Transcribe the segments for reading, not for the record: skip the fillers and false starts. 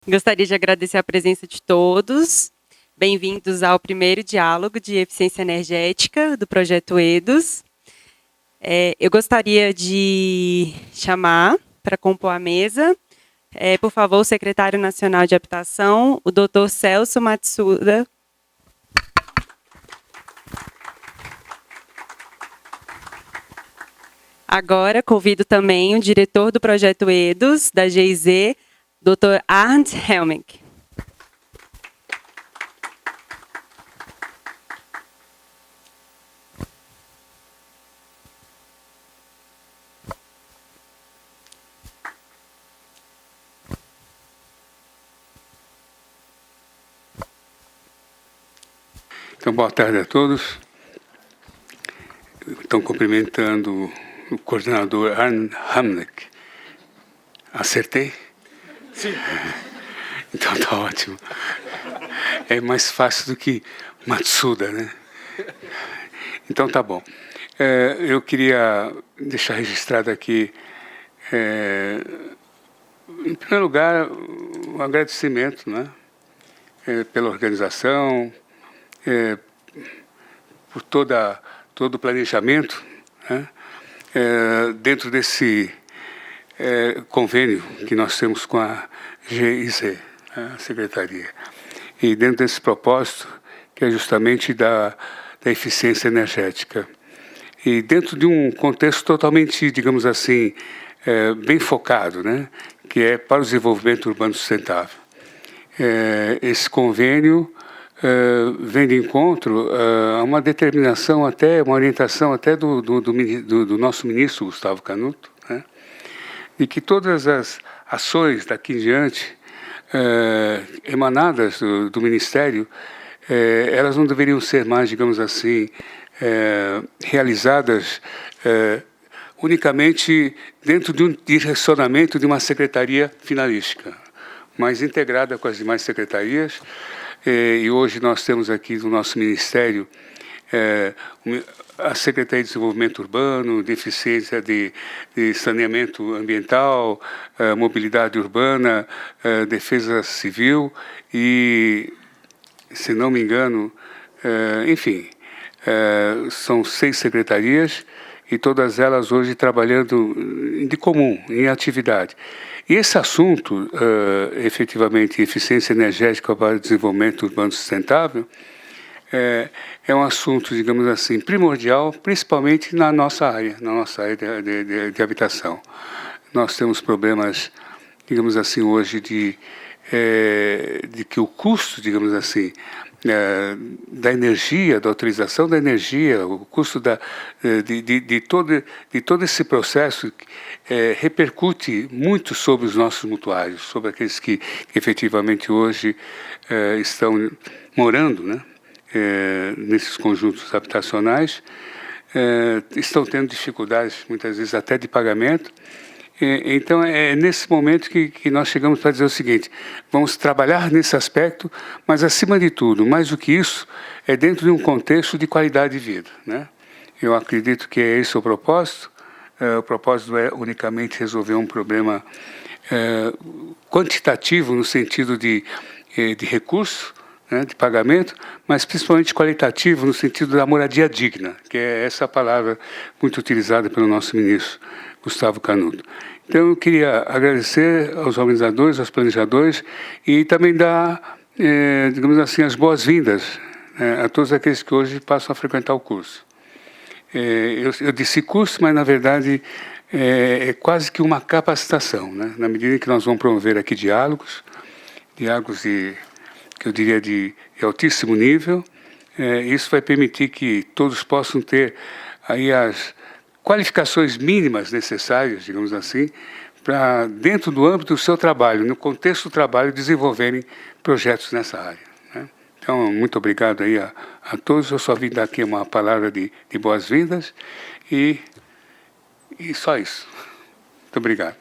Gostaria de agradecer a presença de todos. Bem-vindos ao primeiro diálogo de eficiência energética do projeto EDOS. Eu gostaria de chamar para compor a mesa, por favor, o secretário nacional de habitação, o Dr. Celso Matsuda. Agora, convido também o diretor do projeto EDOS, da GIZ, Dr. Arndt Helmich. Então, boa tarde a todos. Estão cumprimentando o coordenador Arndt Helmich. Acertei? Sim. Então tá ótimo. É mais fácil do que Matsuda, né? Então tá bom. Eu queria deixar registrado aqui, em primeiro lugar, um agradecimento, né? Pela organização, por todo o planejamento, né? Dentro desse convênio que nós temos com a GIZ, a Secretaria. E dentro desse propósito, que é justamente da eficiência energética. E dentro de um contexto totalmente, digamos assim, bem focado, né? Que é para o desenvolvimento urbano sustentável. Esse convênio vem de encontro a uma determinação, até uma orientação até do nosso ministro, Gustavo Canuto, né? De que todas as ações daqui em diante, emanadas do Ministério, elas não deveriam ser mais, digamos assim, realizadas unicamente dentro de um direcionamento de uma secretaria finalística, mas integrada com as demais secretarias. E hoje nós temos aqui no nosso Ministério a Secretaria de Desenvolvimento Urbano, de Eficiência de Saneamento Ambiental, Mobilidade Urbana, Defesa Civil e, se não me engano, enfim, são 6 secretarias e todas elas hoje trabalhando de comum, em atividade. E esse assunto, efetivamente, eficiência energética para o desenvolvimento urbano sustentável, é um assunto, digamos assim, primordial, principalmente na nossa área de habitação. Nós temos problemas, digamos assim, hoje de que o custo, digamos assim, da energia, da utilização da energia, o custo de todo esse processo repercute muito sobre os nossos mutuários, sobre aqueles que efetivamente hoje estão morando, né? Nesses conjuntos habitacionais, estão tendo dificuldades, muitas vezes até de pagamento. Então, é nesse momento que nós chegamos para dizer o seguinte: vamos trabalhar nesse aspecto, mas, acima de tudo, mais do que isso, é dentro de um contexto de qualidade de vida, né? Eu acredito que é esse o propósito. O propósito não é unicamente resolver um problema quantitativo, no sentido de recurso, né, de pagamento, mas principalmente qualitativo, no sentido da moradia digna, que é essa palavra muito utilizada pelo nosso ministro Gustavo Canuto. Então, eu queria agradecer aos organizadores, aos planejadores e também dar, digamos assim, as boas-vindas a todos aqueles que hoje passam a frequentar o curso. Eu disse curso, mas, na verdade, é quase que uma capacitação, né? Na medida em que nós vamos promover aqui diálogos que eu diria de altíssimo nível. Isso vai permitir que todos possam ter aí as qualificações mínimas necessárias, digamos assim, para, dentro do âmbito do seu trabalho, no contexto do trabalho, desenvolverem projetos nessa área, né? Então, muito obrigado aí a todos. Eu só vim dar aqui uma palavra de boas-vindas e só isso. Muito obrigado.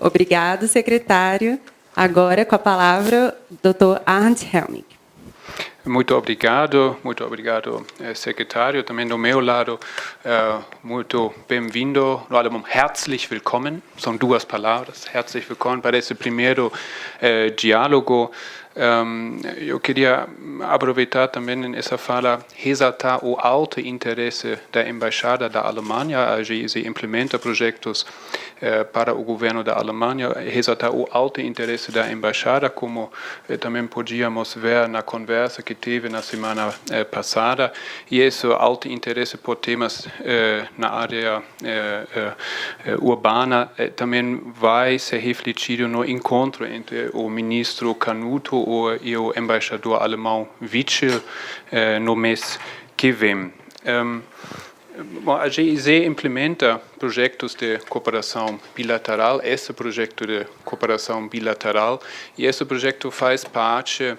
Obrigado, secretário. Agora, com a palavra, Dr. Arndt Helmich. muito obrigado, secretário. Também do meu lado, muito bem-vindo, no alemão, herzlich willkommen, são duas palavras, herzlich willkommen para esse primeiro diálogo. Eu queria aproveitar também nessa fala, ressaltar o alto interesse da Embaixada da Alemanha. A GIZ implementa projetos para o governo da Alemanha, ressaltar o alto interesse da Embaixada, como também podíamos ver na conversa que teve na semana passada, e esse alto interesse por temas na área urbana também vai ser refletido no encontro entre o ministro Canuto e o embaixador alemão Witschel no mês que vem. Bom, a GIZ implementa projetos de cooperação bilateral, esse projeto de cooperação bilateral, e esse projeto faz parte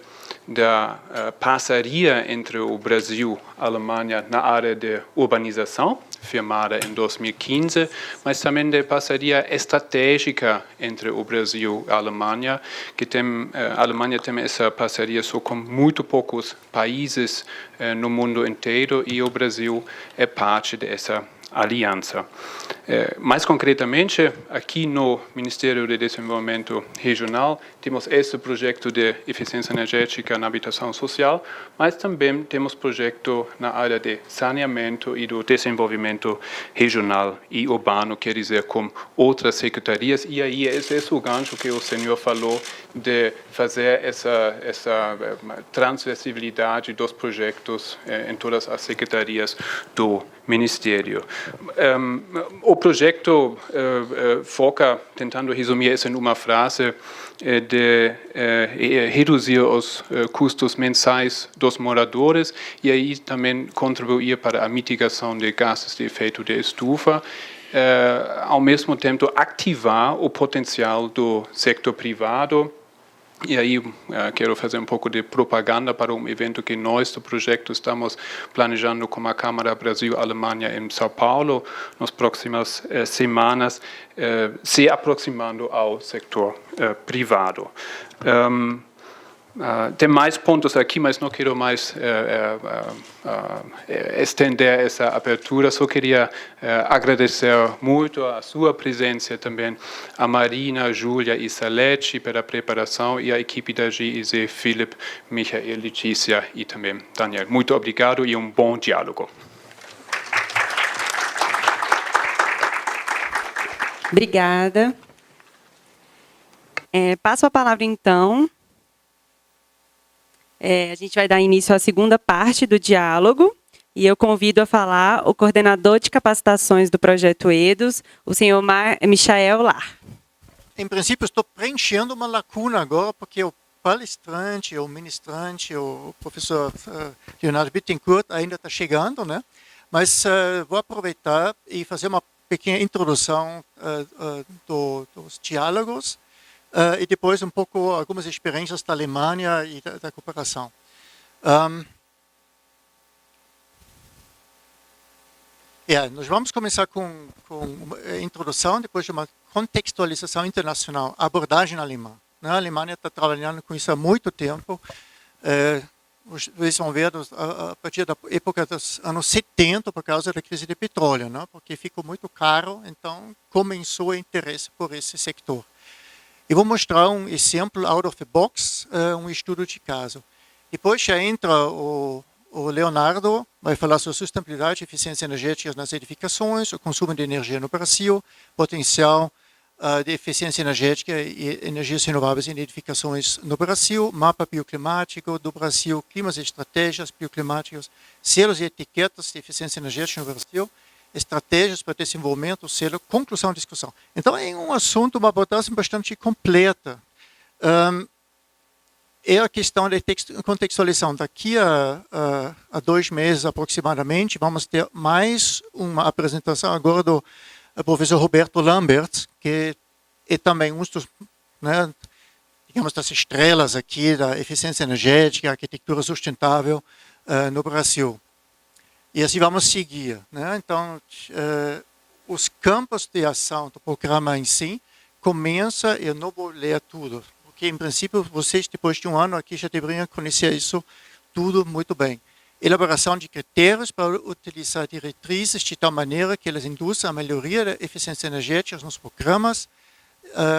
da parceria entre o Brasil e a Alemanha na área de urbanização, firmada em 2015, mas também de parceria estratégica entre o Brasil e a Alemanha, que a Alemanha tem essa parceria só com muito poucos países no mundo inteiro, e o Brasil é parte dessa aliança. Mais concretamente, aqui no Ministério de Desenvolvimento Regional, temos esse projeto de eficiência energética na habitação social, mas também temos projeto na área de saneamento e do desenvolvimento regional e urbano, quer dizer, com outras secretarias, e aí esse é o gancho que o senhor falou de fazer essa transversalidade dos projetos em todas as secretarias do Ministério. O projeto foca, tentando resumir isso em uma frase, de reduzir os custos mensais dos moradores e aí também contribuir para a mitigação de gases de efeito de estufa, ao mesmo tempo ativar o potencial do setor privado. E aí quero fazer um pouco de propaganda para um evento que nós do projeto estamos planejando com a Câmara Brasil-Alemanha em São Paulo nas próximas semanas, se aproximando ao setor privado. Tem mais pontos aqui, mas não quero mais estender essa abertura. Só queria agradecer muito a sua presença também, a Marina, Júlia e Salete pela preparação, e a equipe da GIZ, Philipp, Michael, Letícia e também Daniel. Muito obrigado e um bom diálogo. Obrigada. Passo a palavra, então. A gente vai dar início à segunda parte do diálogo e eu convido a falar o coordenador de capacitações do Projeto EDOS, o senhor Michael Lar. Em princípio, estou preenchendo uma lacuna agora, porque o palestrante, o ministrante, o professor Leonardo Bittencourt ainda está chegando, né? Mas vou aproveitar e fazer uma pequena introdução dos diálogos, e depois um pouco algumas experiências da Alemanha e da cooperação. Nós vamos começar com uma introdução, depois de uma contextualização internacional, abordagem alemã. A Alemanha está trabalhando com isso há muito tempo. Vocês vão ver a partir da época dos anos 70, por causa da crise de petróleo, né? Porque ficou muito caro, então começou o interesse por esse setor. Eu vou mostrar um exemplo out of the box, um estudo de caso. Depois já entra o Leonardo, vai falar sobre sustentabilidade e eficiência energética nas edificações, o consumo de energia no Brasil, potencial de eficiência energética e energias renováveis em edificações no Brasil, mapa bioclimático do Brasil, climas e estratégias bioclimáticas, selos e etiquetas de eficiência energética no Brasil, estratégias para desenvolvimento, selo, conclusão e discussão. Então, é um assunto, uma abordagem bastante completa. É a questão da contextualização. Daqui a 2 meses, aproximadamente, vamos ter mais uma apresentação agora do professor Roberto Lambert, que é também um dos, né, digamos, das estrelas aqui da eficiência energética, arquitetura sustentável no Brasil. E assim vamos seguir, né? Então, os campos de ação do programa em si começa, eu não vou ler tudo, porque em princípio vocês depois de um ano aqui já deveriam conhecer isso tudo muito bem. Elaboração de critérios para utilizar diretrizes de tal maneira que elas induzam a melhoria da eficiência energética nos programas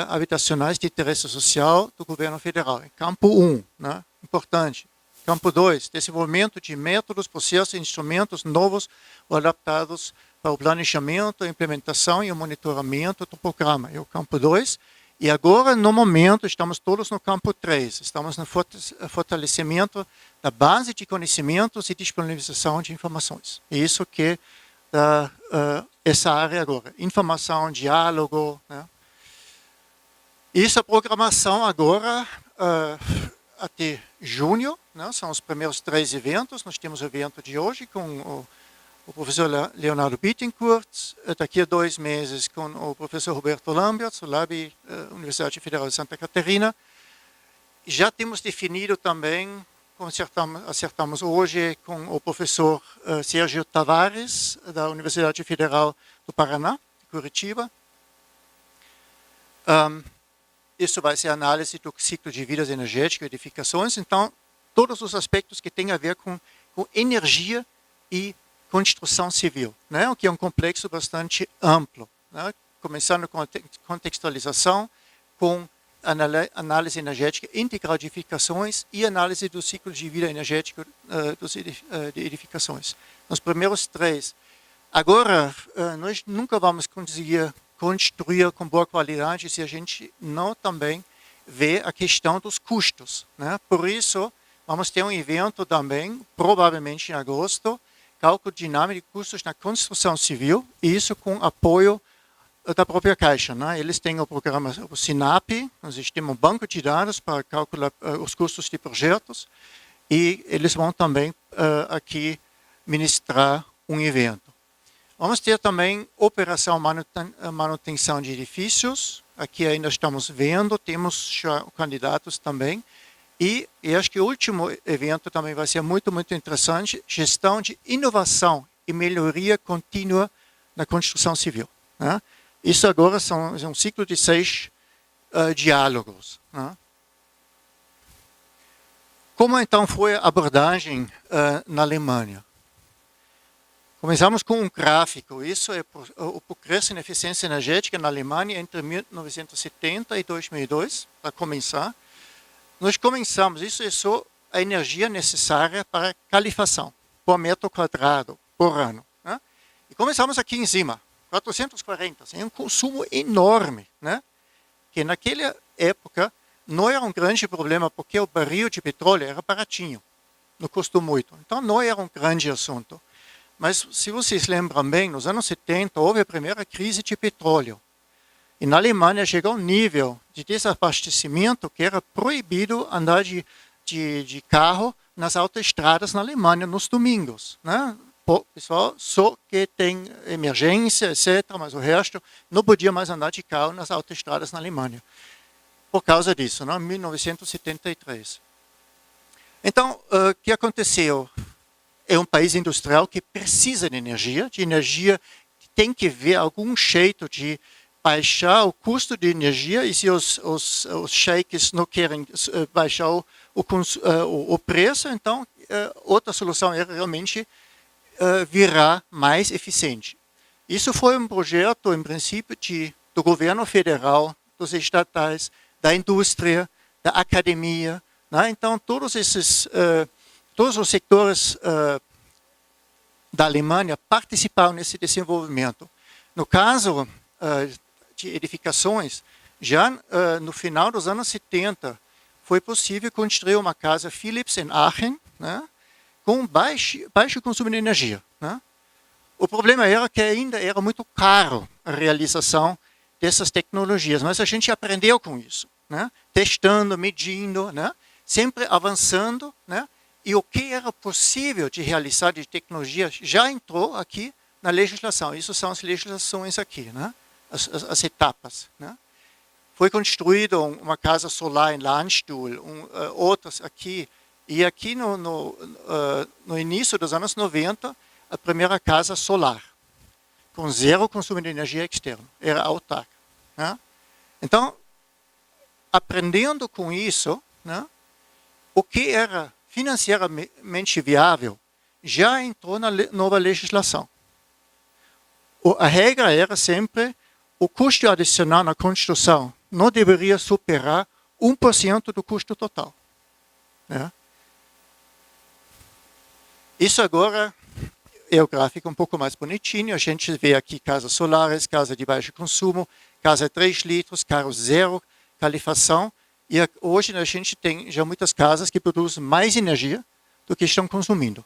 habitacionais de interesse social do governo federal. Campo 1, né? Importante. Campo 2, desenvolvimento de métodos, processos e instrumentos novos ou adaptados para o planejamento, a implementação e o monitoramento do programa. É o campo 2. E agora, no momento, estamos todos no campo 3. Estamos no fortalecimento da base de conhecimentos e disponibilização de informações. É isso que essa área agora. Informação, diálogo, né? Essa programação agora, até junho, né? São os primeiros 3 eventos. Nós temos o evento de hoje com o professor Leonardo Bittencourt, daqui a 2 meses com o professor Roberto Lamberts, do LAB, Universidade Federal de Santa Catarina. Já temos definido também, acertamos hoje com o professor Sérgio Tavares, da Universidade Federal do Paraná, de Curitiba. Isso vai ser análise do ciclo de vidas energéticas e edificações. Então, todos os aspectos que têm a ver com energia e construção civil, né? O que é um complexo bastante amplo, né? Começando com a contextualização, com análise energética integral de edificações e análise do ciclo de vida energético de edificações. Nos primeiros 3. Agora, nós nunca vamos conseguir construir com boa qualidade se a gente não também vê a questão dos custos, né? Por isso, vamos ter um evento também, provavelmente em agosto, cálculo dinâmico de custos na construção civil, e isso com apoio da própria Caixa, né? Eles têm o programa, o SINAP, nós temos um banco de dados para calcular os custos de projetos, e eles vão também aqui ministrar um evento. Vamos ter também operação manutenção de edifícios, aqui ainda estamos vendo, temos já candidatos também. E acho que o último evento também vai ser muito, muito interessante, gestão de inovação e melhoria contínua na construção civil, né? Isso agora é um ciclo de 6 diálogos, né? Como então foi a abordagem na Alemanha? Começamos com um gráfico. Isso é o progresso em eficiência energética na Alemanha entre 1970 e 2002, para começar. Nós começamos, isso é só a energia necessária para califação, por metro quadrado, por ano, né? E começamos aqui em cima, 440, é um consumo enorme, né? Que naquela época não era um grande problema, porque o barril de petróleo era baratinho, não custou muito. Então não era um grande assunto. Mas se vocês lembram bem, nos anos 70 houve a primeira crise de petróleo. E na Alemanha chegou um nível de desabastecimento que era proibido andar de carro nas autoestradas na Alemanha nos domingos, né? Pessoal, só que tem emergência, etc., mas o resto não podia mais andar de carro nas autoestradas na Alemanha. Por causa disso, né? 1973. Então, o que aconteceu? É um país industrial que precisa de energia que tem que ver algum jeito de baixar o custo de energia, e se os sheiks não querem baixar o preço, então outra solução é realmente virar mais eficiente. Isso foi um projeto, em princípio, do governo federal, dos estatais, da indústria, da academia, né? Então, todos os setores da Alemanha participaram nesse desenvolvimento. No caso de edificações, já no final dos anos 70, foi possível construir uma casa Philips em Aachen, né, com baixo consumo de energia, né? O problema era que ainda era muito caro a realização dessas tecnologias, mas a gente aprendeu com isso, né? Testando, medindo, né? Sempre avançando, né? E o que era possível de realizar de tecnologia já entrou aqui na legislação. Isso são as legislações aqui, né? As etapas, né? Foi construída uma casa solar em Landstuhl, outras aqui. E aqui no início dos anos 90, a primeira casa solar, com zero consumo de energia externa, era autarca, né? Então, aprendendo com isso, né, o que era financeiramente viável já entrou na nova legislação. A regra era sempre o custo adicional na construção não deveria superar 1% do custo total. Né? Isso agora é o gráfico um pouco mais bonitinho. A gente vê aqui casas solares, casa de baixo consumo, casa 3 litros, carro zero, calefação. E hoje a gente tem já muitas casas que produzem mais energia do que estão consumindo.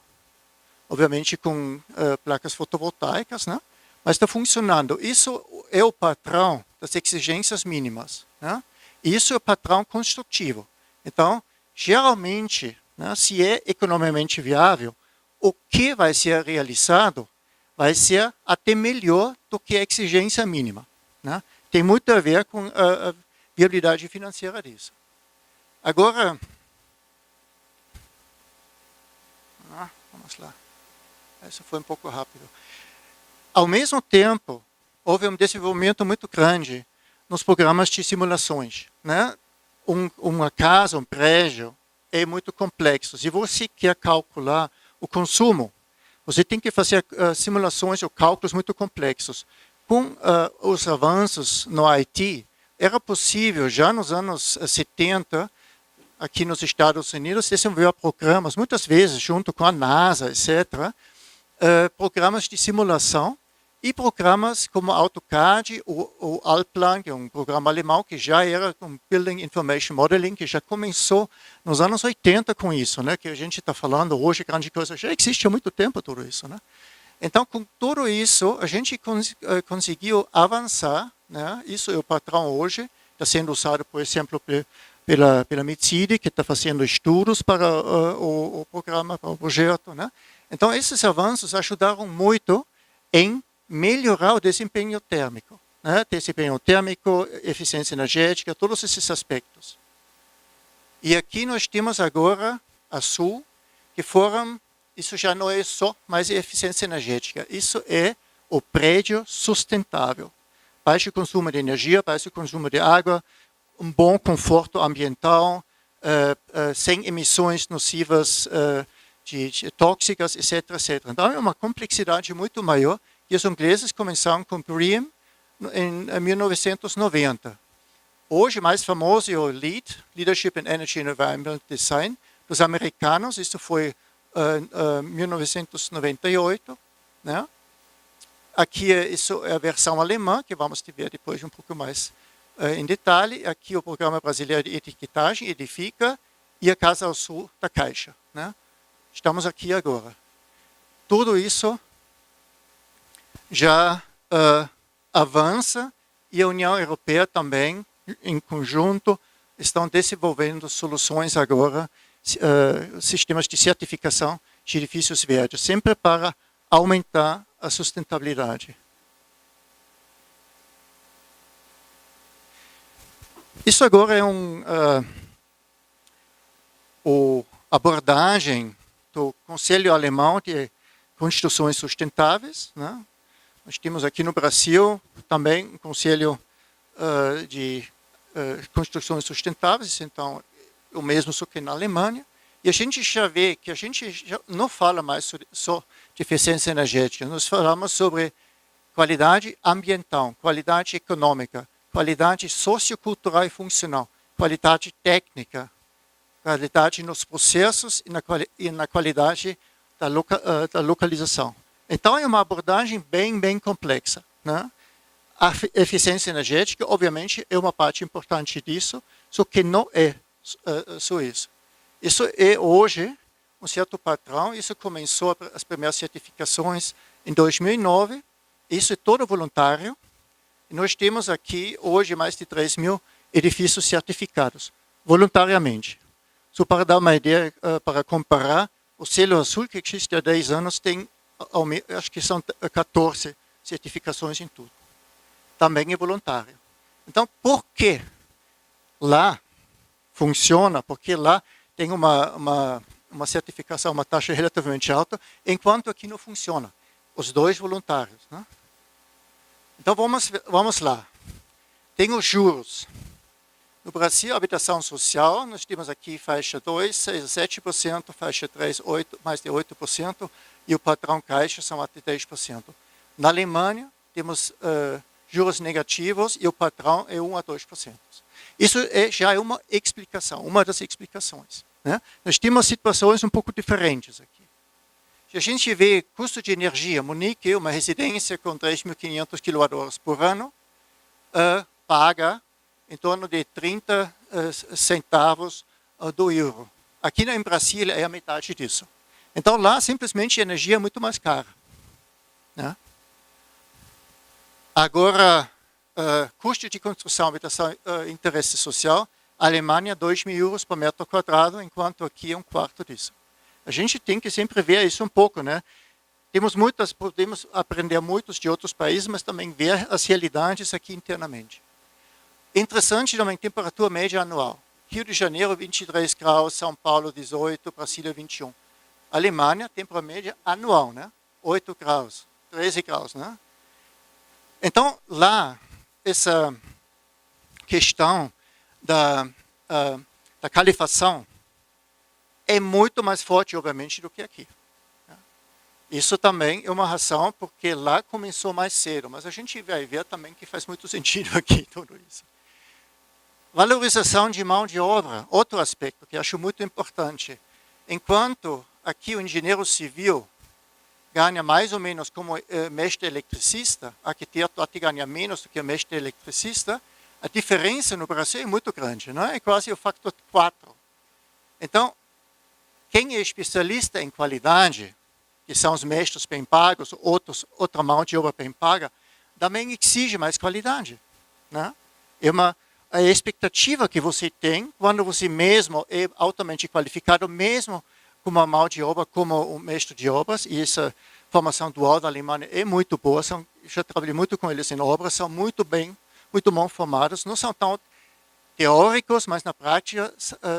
Obviamente com placas fotovoltaicas, né? Mas está funcionando. Isso é o padrão das exigências mínimas. Né? Isso é o padrão construtivo. Então, geralmente, né, se é economicamente viável, o que vai ser realizado vai ser até melhor do que a exigência mínima. Né? Tem muito a ver com a viabilidade financeira disso. Agora, vamos lá. Isso foi um pouco rápido. Ao mesmo tempo, houve um desenvolvimento muito grande nos programas de simulações. Né? Uma casa, um prédio, é muito complexo. Se você quer calcular o consumo, você tem que fazer simulações ou cálculos muito complexos. Com os avanços no IT, era possível, já nos anos 70, aqui nos Estados Unidos, desenvolver programas, muitas vezes junto com a NASA, etc., programas de simulação e programas como AutoCAD ou Allplan, que é um programa alemão que já era um Building Information Modeling, que já começou nos anos 80 com isso, né? Que a gente está falando hoje, grande coisa, já existe há muito tempo tudo isso. Né? Então, com tudo isso, a gente conseguiu avançar, né? Isso é o padrão hoje, está sendo usado, por exemplo, pela Mitsidi, que está fazendo estudos para o programa, para o projeto. Né? Então, esses avanços ajudaram muito em melhorar o desempenho térmico. Né? Desempenho térmico, eficiência energética, todos esses aspectos. E aqui nós temos agora a Sul, que foram, isso já não é só mais eficiência energética, isso é o prédio sustentável. Baixo consumo de energia, baixo consumo de água, um bom conforto ambiental, sem emissões nocivas tóxicas, etc, etc. Então é uma complexidade muito maior. E os ingleses começaram com BREEAM em 1990. Hoje, mais famoso é o LEED, Leadership in Energy and Environmental Design, dos americanos. Isso foi em 1998. Né? Aqui isso é a versão alemã, que vamos ver depois um pouco mais em detalhe. Aqui o Programa Brasileiro de Etiquetagem, Edifica, e a Casa ao Sul da Caixa. Né? Estamos aqui agora. Tudo isso já avança e a União Europeia também, em conjunto, estão desenvolvendo soluções agora, sistemas de certificação de edifícios verdes, sempre para aumentar a sustentabilidade. Isso agora é a abordagem do Conselho Alemão de Construções Sustentáveis, né? Nós temos aqui no Brasil também um conselho de construções sustentáveis, então o mesmo só que na Alemanha. E a gente já vê que a gente já não fala mais só de eficiência energética, nós falamos sobre qualidade ambiental, qualidade econômica, qualidade sociocultural e funcional, qualidade técnica, qualidade nos processos e na qualidade da localização. Então, é uma abordagem bem complexa. Né? A eficiência energética, obviamente, é uma parte importante disso, só que não é só isso. Isso é hoje um certo padrão, isso começou as primeiras certificações em 2009, isso é todo voluntário. E nós temos aqui hoje mais de 3 mil edifícios certificados, voluntariamente. Só para dar uma ideia, para comparar, o selo azul que existe há 10 anos tem, acho que são 14 certificações em tudo. Também é voluntário. Então, por que lá funciona? Porque lá tem uma certificação, uma taxa relativamente alta, enquanto aqui não funciona. Os dois voluntários. Né? Então, vamos lá. Tem os juros. No Brasil, habitação social, nós temos aqui faixa 2, 7%, faixa 3, mais de 8%, e o padrão Caixa são até 10%. Na Alemanha, temos juros negativos e o padrão é 1 a 2%. Isso já é uma explicação, uma das explicações. Né? Nós temos situações um pouco diferentes aqui. Se a gente vê custo de energia, Munique, uma residência com 3.500 kWh por ano, paga em torno de 30 centavos do euro. Aqui em Brasília é a metade disso. Então lá simplesmente a energia é muito mais cara. Né? Agora, custo de construção, habitação, interesse social, Alemanha 2.000 euros por metro quadrado, enquanto aqui é um quarto disso. A gente tem que sempre ver isso um pouco, né? Podemos aprender muitos de outros países, mas também ver as realidades aqui internamente. Interessante também, temperatura média anual. Rio de Janeiro, 23 graus, São Paulo, 18, Brasília, 21. Alemanha, temperatura média anual, né? 8 graus, 13 graus, né? Então, lá, essa questão da calefação é muito mais forte, obviamente, do que aqui. Isso também é uma razão porque lá começou mais cedo, mas a gente vai ver também que faz muito sentido aqui tudo isso. Valorização de mão de obra, outro aspecto que acho muito importante. Enquanto aqui o engenheiro civil ganha mais ou menos como mestre eletricista, arquiteto até ganha menos do que mestre eletricista, a diferença no Brasil é muito grande, não é? É quase o factor 4. Então, quem é especialista em qualidade, que são os mestres bem pagos, outra mão de obra bem paga, também exige mais qualidade. Né? É a expectativa que você tem quando você mesmo é altamente qualificado, mesmo com uma mão de obra como um mestre de obras, e essa formação dual da Alemanha é muito boa, já trabalhei muito com eles em obras, são muito bem formados, não são tão teóricos, mas na prática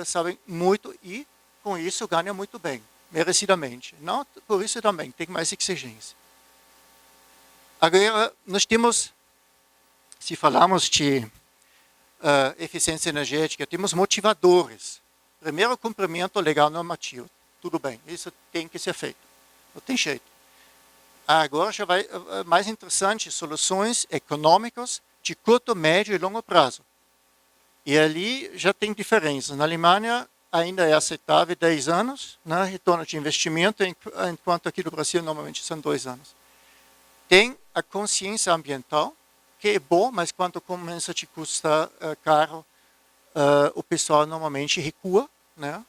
sabem muito e com isso ganham muito bem, merecidamente. Não, por isso também tem mais exigência. Agora, nós temos, se falamos de eficiência energética, temos motivadores. Primeiro, cumprimento legal normativo. Tudo bem, isso tem que ser feito. Não tem jeito. Agora já vai mais interessante, soluções econômicas de curto, médio e longo prazo. E ali já tem diferenças. Na Alemanha ainda é aceitável 10 anos, né, retorno de investimento, enquanto aqui no Brasil normalmente são 2 anos. Tem a consciência ambiental, que é bom, mas quando começa a custar caro, o pessoal normalmente recua. Né?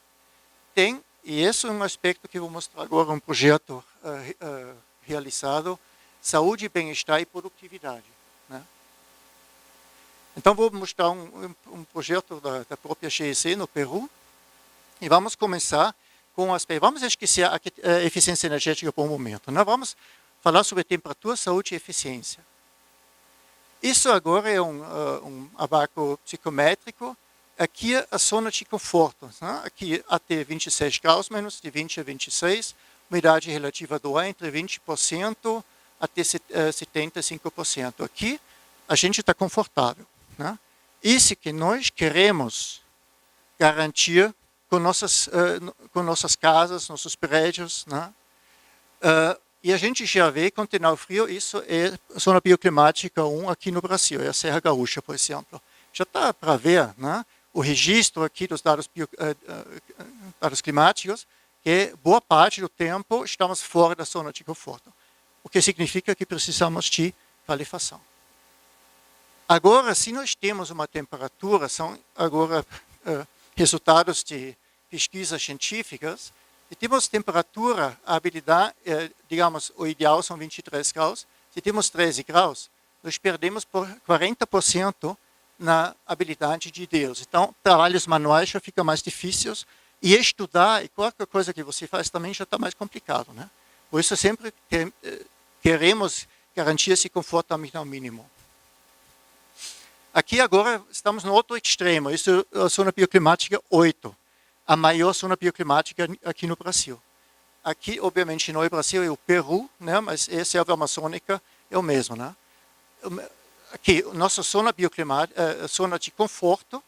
Tem, e esse é um aspecto que eu vou mostrar agora, um projeto realizado, saúde, bem-estar e produtividade. Né? Então, vou mostrar um projeto da própria GEC no Peru, e vamos começar com o aspecto. Vamos esquecer a eficiência energética por um momento. Né? Vamos falar sobre temperatura, saúde e eficiência. Isso agora é um abaco psicométrico. Aqui é a zona de conforto. Né? Aqui até 26 graus, menos de 20 a 26. Umidade relativa do ar entre 20% até 75%. Aqui a gente está confortável. Né? Isso que nós queremos garantir com nossas casas, nossos prédios. Né? E a gente já vê, continental frio, isso é zona bioclimática 1 aqui no Brasil, é a Serra Gaúcha, por exemplo. Já está para ver, né, o registro aqui dos dados climáticos, que boa parte do tempo estamos fora da zona de conforto, o que significa que precisamos de calefação. Agora, se nós temos uma temperatura, são agora resultados de pesquisas científicas, se temos temperatura, a habilidade, digamos, o ideal são 23 graus, se temos 13 graus, nós perdemos por 40% na habilidade de Deus. Então, trabalhos manuais já ficam mais difíceis, e estudar, e qualquer coisa que você faz também já está mais complicado. Né? Por isso, sempre queremos garantir esse conforto ao mínimo. Aqui agora estamos no outro extremo, isso é a zona bioclimática 8. A maior zona bioclimática aqui no Brasil. Aqui, obviamente, não é o Brasil, é o Peru, né? Mas a selva amazônica é o mesmo. Né? Aqui, nossa zona bioclimática, zona de conforto,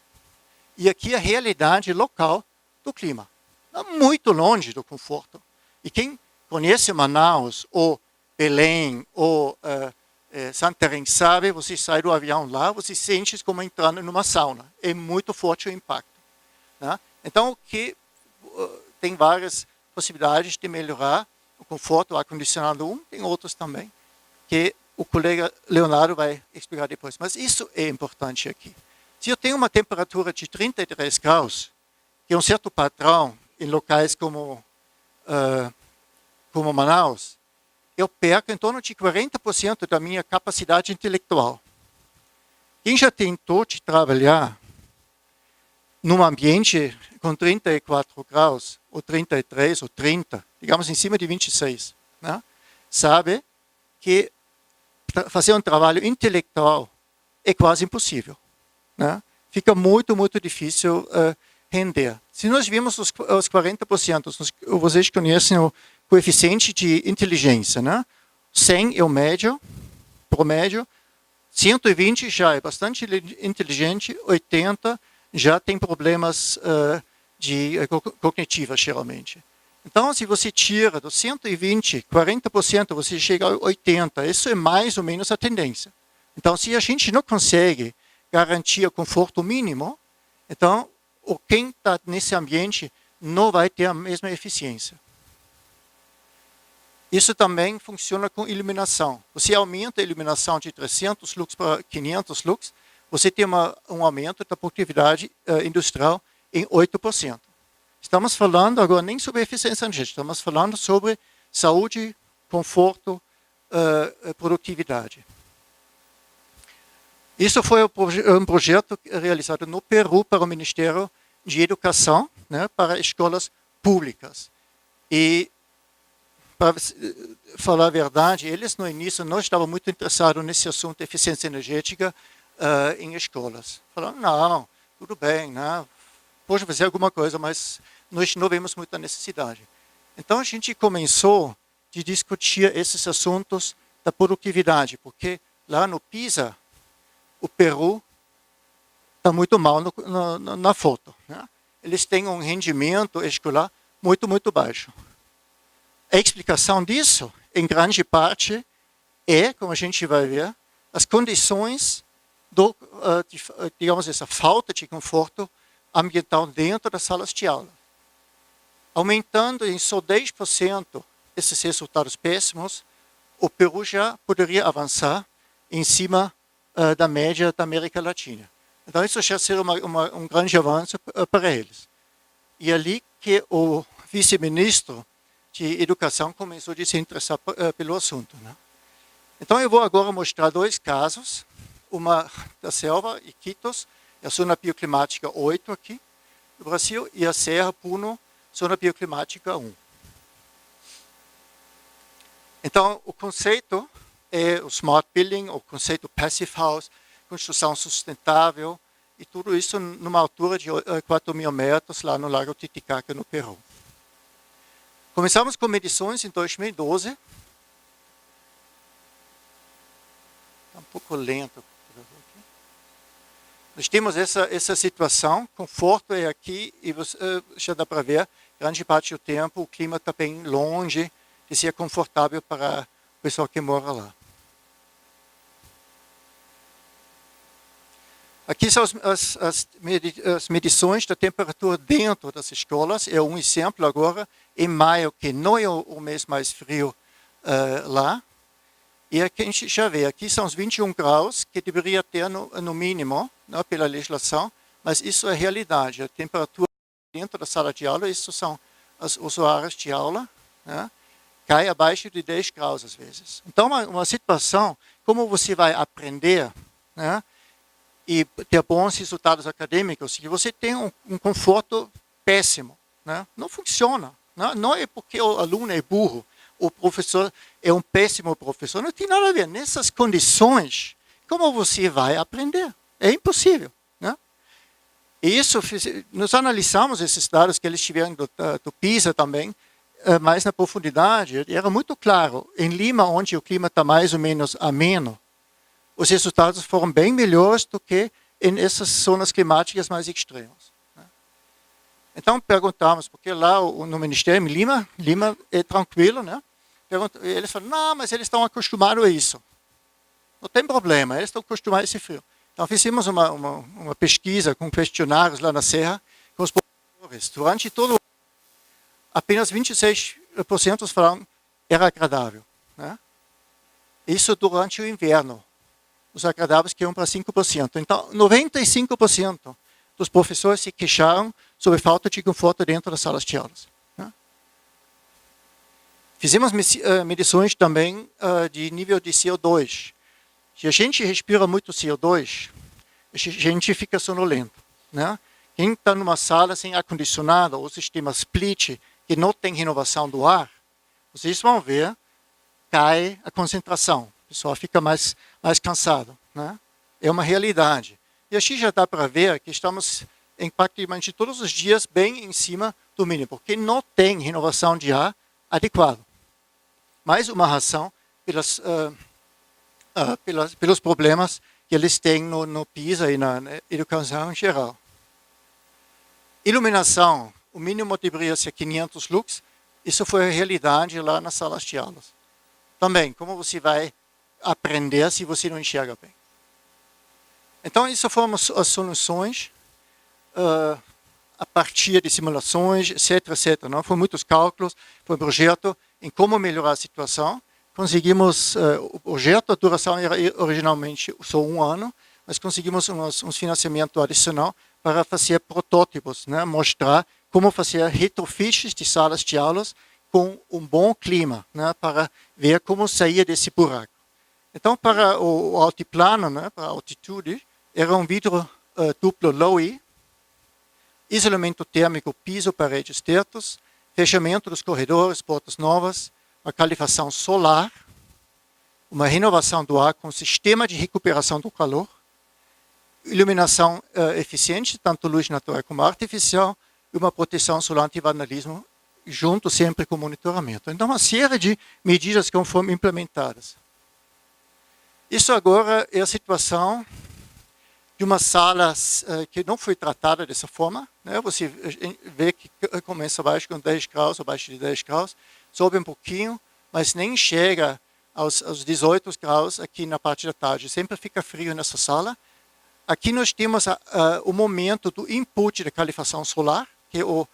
e aqui a realidade local do clima. Está muito longe do conforto. E quem conhece Manaus, ou Belém, ou Santarém, sabe, você sai do avião lá, você sente como entrando numa sauna. É muito forte o impacto. Né? Então, tem várias possibilidades de melhorar o conforto, o ar-condicionado tem outros também, que o colega Leonardo vai explicar depois. Mas isso é importante aqui. Se eu tenho uma temperatura de 33 graus, que é um certo padrão em locais como Manaus, eu perco em torno de 40% da minha capacidade intelectual. Quem já tentou de trabalhar num ambiente com 34 graus, ou 33, ou 30, digamos em cima de 26, né, sabe que fazer um trabalho intelectual é quase impossível. Né? Fica muito, muito difícil render. Se nós vimos os 40%, vocês conhecem o coeficiente de inteligência, né? 100 é o médio, promédio, 120 já é bastante inteligente, 80 já tem problemas cognitivos, geralmente. Então, se você tira dos 120, 40%, você chega a 80%. Isso é mais ou menos a tendência. Então, se a gente não consegue garantir o conforto mínimo, então, quem está nesse ambiente não vai ter a mesma eficiência. Isso também funciona com iluminação. Você aumenta a iluminação de 300 lux para 500 lux, você tem um aumento da produtividade industrial em 8%. Estamos falando agora nem sobre eficiência energética, estamos falando sobre saúde, conforto, produtividade. Isso foi um projeto realizado no Peru para o Ministério de Educação, né, para escolas públicas. E, para falar a verdade, eles no início não estavam muito interessados nesse assunto de eficiência energética em escolas. Falaram, não, tudo bem, né? Pode fazer alguma coisa, mas nós não vemos muita necessidade. Então a gente começou a discutir esses assuntos da produtividade, porque lá no PISA, o Peru está muito mal na foto. Né? Eles têm um rendimento escolar muito, muito baixo. A explicação disso, em grande parte, é, como a gente vai ver, as condições digamos, essa falta de conforto ambiental dentro das salas de aula. Aumentando em só 10% esses resultados péssimos, o Peru já poderia avançar em cima da média da América Latina. Então, isso já seria um grande avanço para eles. E ali que o vice-ministro de Educação começou a se interessar pelo assunto. Né? Então, eu vou agora mostrar dois casos. Uma da selva, Iquitos, é a zona bioclimática 8 aqui no Brasil, e a Serra Puno, zona bioclimática 1. Então, o conceito é o Smart Building, o conceito Passive House, construção sustentável, e tudo isso numa altura de 4.000 metros lá no Lago Titicaca, no Peru. Começamos com medições em 2012. Está um pouco lento. Nós temos essa situação, conforto é aqui, e você, já dá para ver, grande parte do tempo o clima está bem longe de ser confortável para o pessoal que mora lá. Aqui são as medições da temperatura dentro das escolas. É um exemplo agora, em maio, que não é o mês mais frio lá. E aqui a gente já vê, aqui são os 21 graus que deveria ter no mínimo, né, pela legislação, mas isso é realidade. A temperatura dentro da sala de aula, isso são as usuárias de aula, né, cai abaixo de 10 graus às vezes. Então, uma situação, como você vai aprender, né, e ter bons resultados acadêmicos, se você tem um conforto péssimo, né, não funciona. Né? Não é porque o aluno é burro, o professor é um péssimo professor. Não tem nada a ver. Nessas condições, como você vai aprender? É impossível. Né? E isso, nós analisamos esses dados que eles tiveram do PISA também, mais na profundidade. Era muito claro. Em Lima, onde o clima está mais ou menos ameno, os resultados foram bem melhores do que em essas zonas climáticas mais extremas. Então perguntamos, porque lá no Ministério em Lima é tranquilo, né? Eles falam, não, mas eles estão acostumados a isso. Não tem problema, eles estão acostumados a esse frio. Então fizemos uma pesquisa com questionários lá na Serra, com os professores. Durante todo o ano, apenas 26% falaram que era agradável. Né? Isso durante o inverno. Os agradáveis caíram para 5%. Então, 95% dos professores se queixaram sobre falta de conforto dentro das salas de aulas. Né? Fizemos medições também de nível de CO2. Se a gente respira muito CO2, a gente fica sonolento. Né? Quem está numa sala sem ar-condicionado ou sistema split, que não tem renovação do ar, vocês vão ver, cai a concentração. O pessoal fica mais cansado. Né? É uma realidade. E aqui já dá para ver que estamos em praticamente todos os dias bem em cima do mínimo, porque não tem renovação de ar adequado. Mais uma razão pelos problemas que eles têm no PISA e na educação em geral. Iluminação, o mínimo deveria ser 500 lux, isso foi a realidade lá nas salas de aulas. Também, como você vai aprender se você não enxerga bem? Então, isso foram as soluções a partir de simulações, etc. Não? Foram muitos cálculos, foi um projeto em como melhorar a situação. Conseguimos, o projeto, a duração era originalmente só 1 ano, mas conseguimos um financiamento adicional para fazer protótipos, né? Mostrar como fazer retrofits de salas de aulas com um bom clima, né? Para ver como sair desse buraco. Então, para o altiplano, né? Para a altitude, era um vidro duplo low-E, isolamento térmico, piso, paredes, tetos, fechamento dos corredores, portas novas, uma calefação solar, uma renovação do ar com sistema de recuperação do calor, iluminação eficiente, tanto luz natural como artificial, e uma proteção solar anti-vandalismo, junto sempre com monitoramento. Então, uma série de medidas que foram implementadas. Isso agora é a situação de uma sala que não foi tratada dessa forma. Né? Você vê que começa abaixo com 10 graus, abaixo de 10 graus, sobe um pouquinho, mas nem chega aos 18 graus aqui na parte da tarde. Sempre fica frio nessa sala. Aqui nós temos o momento do input da calefação solar, que é o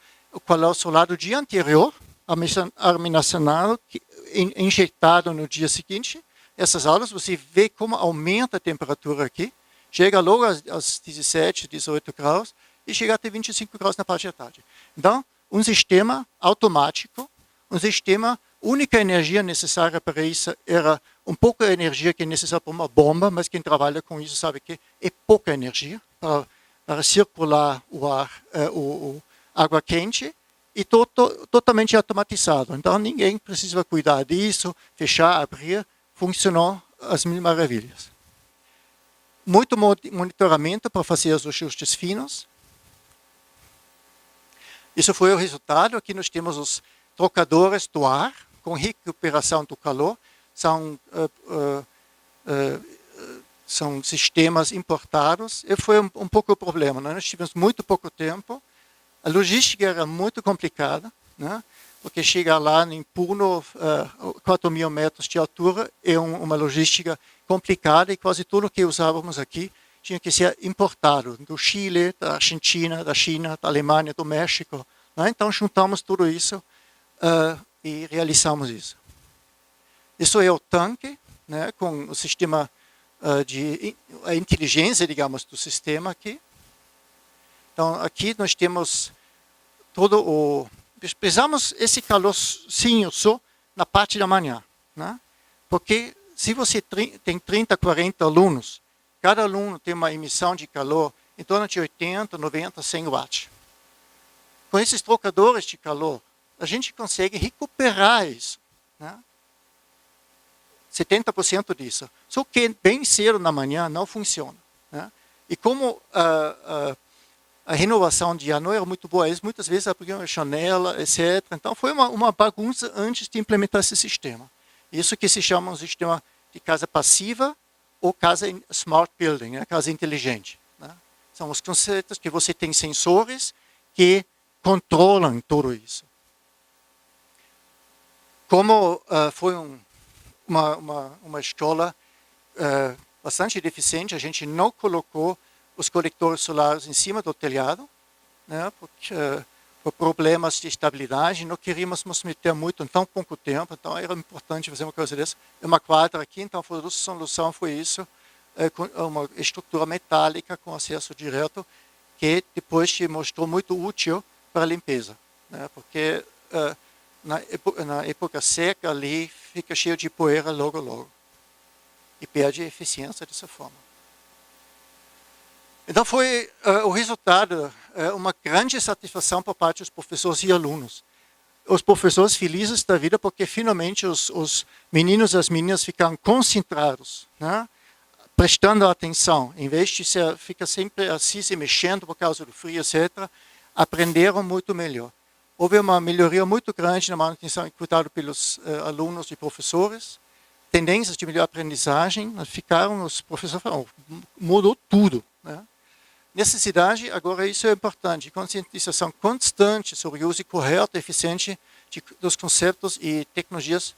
calor solar do dia anterior, armazenado, injetado no dia seguinte. Essas aulas, você vê como aumenta a temperatura aqui. Chega logo aos 17, 18 graus e chega até 25 graus na parte da tarde. Então, um sistema automático, um sistema, única energia necessária para isso era um pouco a energia que é necessária para uma bomba, mas quem trabalha com isso sabe que é pouca energia para circular o ar, água quente e totalmente automatizado. Então, ninguém precisa cuidar disso, fechar, abrir, funcionou às mil maravilhas. Muito monitoramento para fazer os ajustes finos. Isso foi o resultado. Aqui nós temos os trocadores do ar com recuperação do calor. São sistemas importados. E foi um pouco o problema. Né? Nós tivemos muito pouco tempo. A logística era muito complicada, né? Porque chegar lá em Puno, 4.000 metros de altura, é uma logística complicada e quase tudo que usávamos aqui tinha que ser importado do Chile, da Argentina, da China, da Alemanha, do México. Né? Então, juntamos tudo isso e realizamos isso. Isso é o tanque, né? Com o sistema a inteligência, digamos, do sistema aqui. Então, aqui nós temos todo o... Precisamos esse calorzinho só na parte da manhã. Né? Porque se você tem 30, 40 alunos, cada aluno tem uma emissão de calor em torno de 80, 90, 100 watts. Com esses trocadores de calor, a gente consegue recuperar isso. Né? 70% disso. Só que bem cedo na manhã não funciona. Né? E como a renovação de ar não era muito boa, eles muitas vezes abriam a janela, etc. Então foi uma bagunça antes de implementar esse sistema. Isso que se chama um sistema de casa passiva ou casa smart building, né? Casa inteligente. Né? São os conceitos que você tem sensores que controlam tudo isso. Como foi uma escola bastante deficiente, a gente não colocou os coletores solares em cima do telhado, né, porque, por problemas de estabilidade, não queríamos nos meter muito em tão pouco tempo, então era importante fazer uma coisa dessa. Uma quadra aqui, então a solução foi isso, com uma estrutura metálica com acesso direto, que depois se mostrou muito útil para a limpeza, né, porque na época seca ali fica cheio de poeira logo, e perde a eficiência dessa forma. Então foi o resultado, uma grande satisfação por parte dos professores e alunos. Os professores felizes da vida porque finalmente os meninos e as meninas ficaram concentrados, né? Prestando atenção, em vez de ficar sempre assim se mexendo por causa do frio, etc., aprenderam muito melhor. Houve uma melhoria muito grande na manutenção e cuidado pelos alunos e professores, tendências de melhor aprendizagem, ficaram os professores falaram, mudou tudo, né? Necessidade, agora isso é importante, conscientização constante sobre o uso correto e eficiente dos conceitos e tecnologias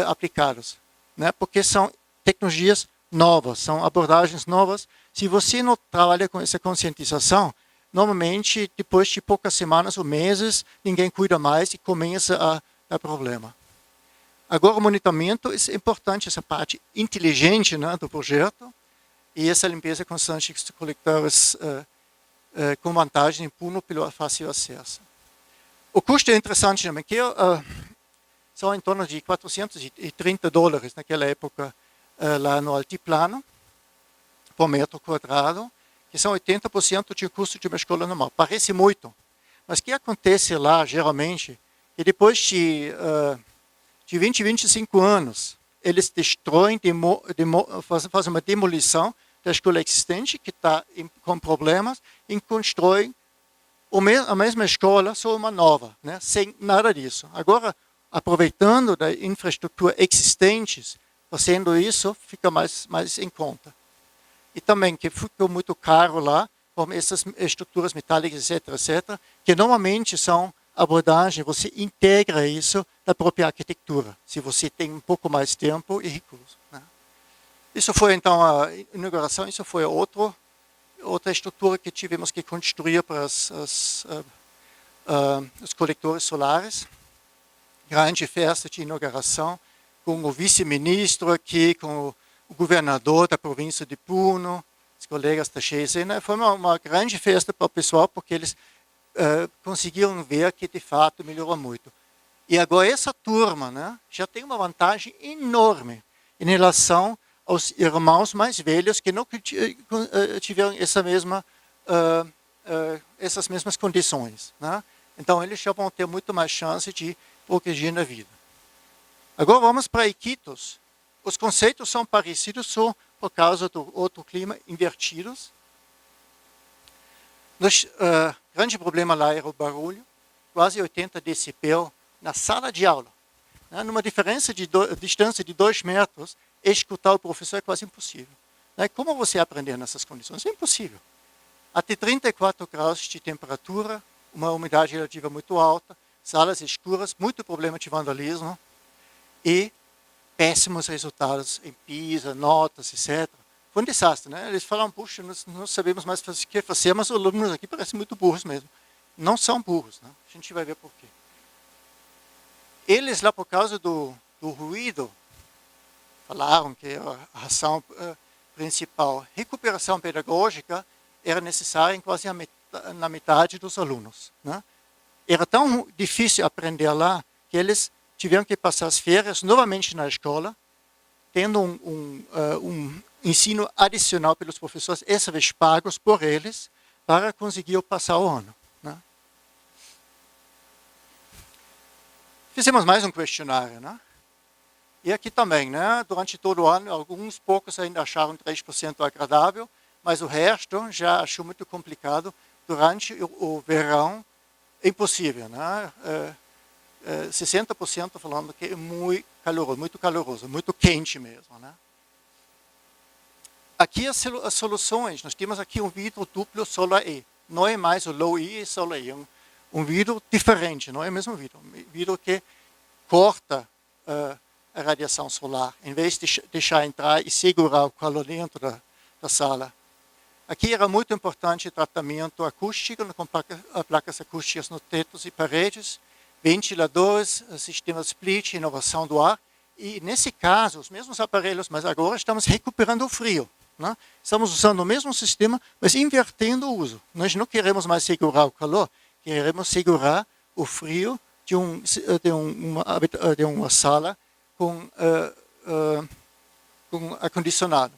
aplicadas, né? Porque são tecnologias novas, são abordagens novas. Se você não trabalha com essa conscientização, normalmente, depois de poucas semanas ou meses, ninguém cuida mais e começa a dar problema. Agora, o monitoramento é importante, essa parte inteligente, né, do projeto, e essa limpeza constante dos coletores com vantagem puro pelo fácil acesso. O custo é interessante também, que são em torno de $430 naquela época, lá no altiplano, por metro quadrado, que são 80% do custo de uma escola normal. Parece muito, mas o que acontece lá, geralmente, é depois de 20, 25 anos, eles destroem, fazem uma demolição da escola existente, que está com problemas, e constroem a mesma escola, só uma nova, né? Sem nada disso. Agora, aproveitando da infraestrutura existentes, fazendo isso, fica mais em conta. E também que ficou muito caro lá, como essas estruturas metálicas, etc., que normalmente são abordagens, você integra isso na própria arquitetura, se você tem um pouco mais tempo e recursos, né? Isso foi então a inauguração, isso foi outra estrutura que tivemos que construir para os coletores solares. Grande festa de inauguração, com o vice-ministro aqui, com o governador da província de Puno, os colegas da GESE. Foi uma grande festa para o pessoal, porque eles conseguiram ver que de fato melhorou muito. E agora essa turma, né, já tem uma vantagem enorme em relação aos irmãos mais velhos que não tiveram essas mesmas condições, né? Então eles já vão ter muito mais chance de progredir na vida. Agora vamos para Iquitos. Os conceitos são parecidos só por causa do outro clima, invertidos. Grande problema lá era o barulho, quase 80 decibel na sala de aula. Numa diferença de distância de 2 metros, escutar o professor é quase impossível. Como você aprender nessas condições? É impossível. Até 34 graus de temperatura, uma umidade relativa muito alta, salas escuras, muito problema de vandalismo e péssimos resultados em PISA, notas, etc. Foi um desastre, né? Eles falaram, puxa, nós não sabemos mais o que fazer, mas os alunos aqui parecem muito burros mesmo. Não são burros, né? A gente vai ver por quê. Eles lá, por causa do ruído, falaram que a razão principal, recuperação pedagógica, era necessária em quase na metade dos alunos, né? Era tão difícil aprender lá que eles tiveram que passar as férias novamente na escola, tendo um ensino adicional pelos professores, essa vez pagos por eles, para conseguir passar o ano, né? Fizemos mais um questionário, né? E aqui também, né? Durante todo o ano, alguns poucos ainda acharam 3% agradável, mas o resto já achou muito complicado. Durante o verão, é impossível, né? 60% falando que é muito caloroso, muito quente mesmo, né? Aqui as soluções, nós temos aqui um vidro duplo Solar E. Não é mais o Low E e Solar E, um vidro diferente, não é o mesmo vidro. Um vidro que corta a radiação solar, em vez de deixar entrar e segurar o calor dentro da sala. Aqui era muito importante o tratamento acústico, com placas acústicas nos tetos e paredes, ventiladores, sistema split, inovação do ar. E, nesse caso, os mesmos aparelhos, mas agora estamos recuperando o frio. Né? Estamos usando o mesmo sistema, mas invertendo o uso. Nós não queremos mais segurar o calor, queremos segurar o frio de uma sala com ar-condicionado.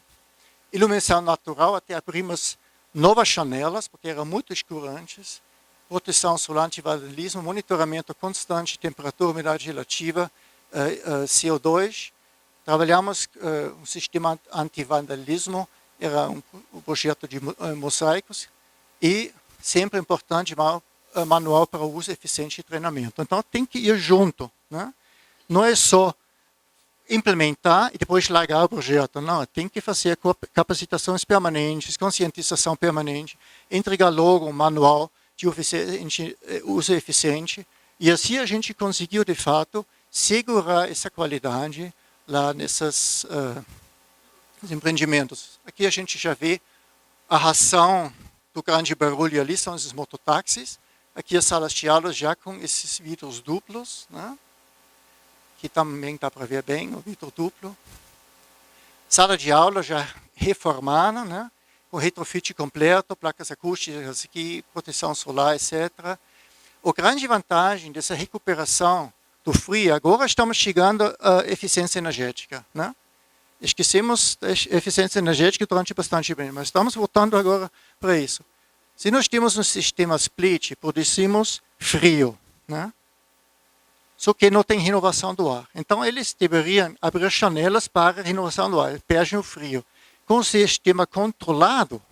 Iluminação natural, até abrimos novas janelas, porque eram muito escuras antes. Proteção solar, antivandalismo, monitoramento constante de temperatura, umidade relativa, CO2. Trabalhamos um sistema antivandalismo, era um projeto de mosaicos, e sempre importante, manual para uso eficiente e treinamento. Então, tem que ir junto. Né? Não é só implementar e depois largar o projeto. Não, tem que fazer capacitações permanentes, conscientização permanente, entregar logo um manual de uso eficiente, e assim a gente conseguiu, de fato, segurar essa qualidade lá nesses empreendimentos. Aqui a gente já vê a ração do grande barulho ali, são esses mototáxis. Aqui as salas de aula já com esses vidros duplos, né? Que também dá para ver bem o vidro duplo. Sala de aula já reformada, né? Com retrofit completo, placas acústicas aqui, proteção solar, etc. A grande vantagem dessa recuperação do frio, agora estamos chegando à eficiência energética. Né? Esquecemos da eficiência energética durante bastante tempo, mas estamos voltando agora para isso. Se nós temos um sistema split, produzimos frio, né? Só que não tem renovação do ar. Então, eles deveriam abrir janelas para renovação do ar, perdem o frio. Com o sistema controlado,